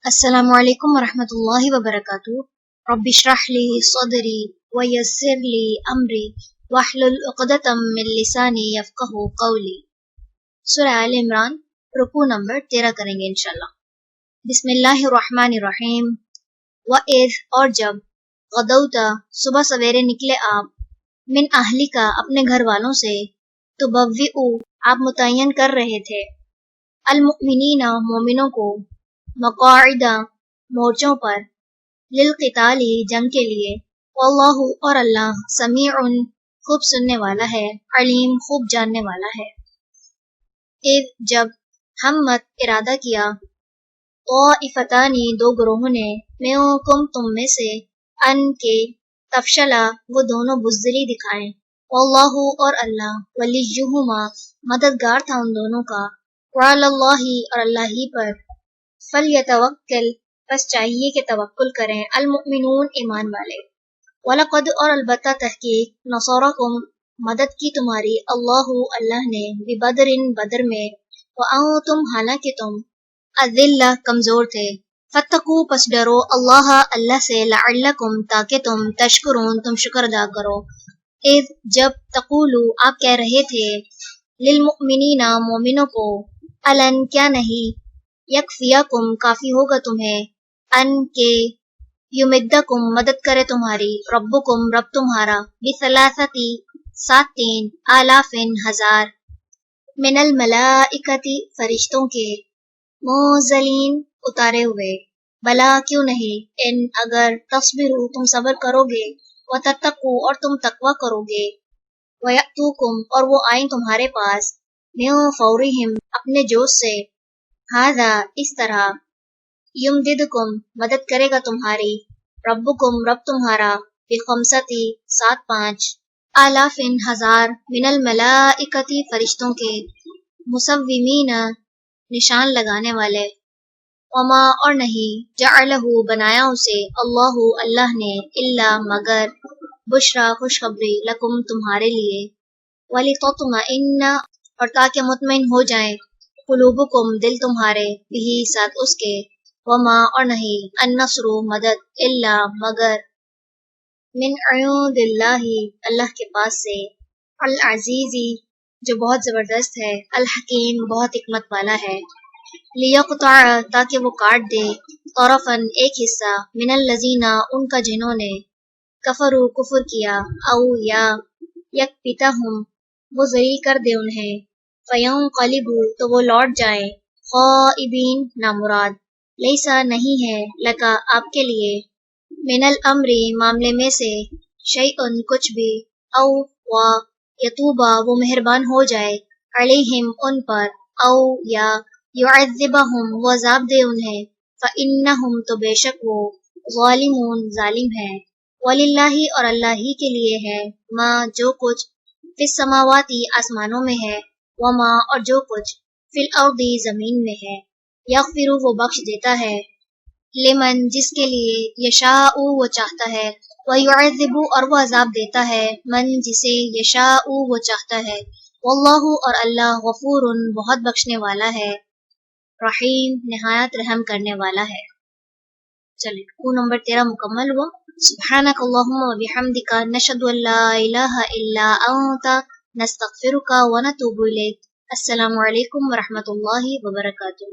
السلام علیکم ورحمۃ اللہ وبرکاتہ۔ رب اشرح لی صدری ویسر لی امری واحلل عقدۃ من لسانی یفقہوا قولی۔ سورہ آل عمران، رکوع نمبر 13 کریں گے انشاءاللہ۔ بسم اللہ الرحمن الرحیم۔ وَإِذْ اور جب غدوتا صبح سویرے نکلے آپ، من اہلکا اپنے گھر والوں سے، تبوئو آپ متعین کر رہے تھے، المؤمنین مومنوں کو، مقاعد مورچوں پر، للقتال جنگ کے لیے، واللہ اور اللہ سمیع خوب سننے والا ہے، علیم خوب جاننے والا ہے۔ اذ جب ہمت ارادہ کیا، طائفتانی دو گروہوں نے، منکم تم میں سے، ان کے تفشلا وہ دونوں بزدلی دکھائیں، واللہ اور اللہ ولیہما مددگار تھا ان دونوں کا، وعلی اللہ اور اللہ ہی پر، فلیتوکل پس چاہیے کہ توکل کریں، المؤمنون ایمان والے۔ وَلَقَدْ اور البتہ تحقیق، نصرکم مدد کی تمہاری، اللہ نے، ببدر بدر میں، وَأَنْتُمْ حالانکہ تم، اذلہ کمزور تھے، فاتقوا پس ڈرو، اللہ سے، لعلکم تاکہ تم، تشکرون تم شکر ادا کرو۔ اذ جب تقولو آپ کہہ رہے تھے، للمؤمنین مومنوں کو، الن کیا نہیں، یکفیکم کافی ہوگا تمہیں، ان کے یمدکم مدد کرے تمہاری، ربکم رب تمہارا، بثلاثتی سات تین، آلافن ہزار، من الملائکتی فرشتوں کے، منزلین اتارے ہوئے، بلا کیوں نہیں، ان اگر تصبروا تم صبر کرو گے، وتتقوا اور تم تقوی کرو گے، ویأتوکم اور وہ آئیں تمہارے پاس، من فورہم اپنے جوش سے، ھذا اس طرح، یمددکم مدد کرے گا تمہاری، ربکم رب تمہارا، بخمستی سات پانچ، آلافن ہزار، من الملائکتی فرشتوں کے، مسومین نشان لگانے والے، وما اور نہیں، جعلہ بنایا اسے، اللہ نے، الا مگر، بشرا خوشخبری، لکم تمہارے لیے، ولتطمئن اور تاکہ مطمئن ہو جائیں، قلوبکم دل تمہارے، بھی ساتھ اس کے، وما اور نہیں، النصر مدد، الا مگر، من عند اللہ کے پاس سے، العزیزی جو بہت زبردست ہے، الحکیم بہت حکمت والا ہے، لیقطع تاکہ وہ کاٹ دے، طرفاً ایک حصہ، من الذین ان کا جنہوں نے، کفروا کفر کیا، او یا یکبتہم وہ ذلیل کر دے انہیں، فینقلبوا تو وہ لوٹ جائیں، خائبین نامراد، لیسا نہیں ہے، لکا آپ کے لیے، من الامر معاملے میں سے، شیئن کچھ بھی، او وا یتوبا وہ مہربان ہو جائے، علیہم ان پر، او یا یعذبہم وہ عذاب دے انہیں، فإنہم تو بے شک وہ، ظالمون ظالم ہیں، وللہ اور اللہ ہی کے لیے ہے، ما جو کچھ، فی السماواتی آسمانوں میں ہے، وما اور جو کچھ، فی الارض زمین میں ہے، یغفر وہ بخش دیتا ہے، لمن جس کے لیے، یشاء وہ چاہتا ہے، ویعذب اور وہ عذاب دیتا ہے، من جسے، یشاء وہ چاہتا ہے، واللہ اور اللہ غفور بہت بخشنے والا ہے، رحیم نہایت رحم کرنے والا ہے۔ چلیں رکوع نمبر 13 مکمل ہوا۔ سبحانک اللہم و بحمدک، نشہد ان لا الہ الا انت، نستغفرک و نتوب الیک۔ السلام علیکم ورحمۃ اللہ وبرکاتہ۔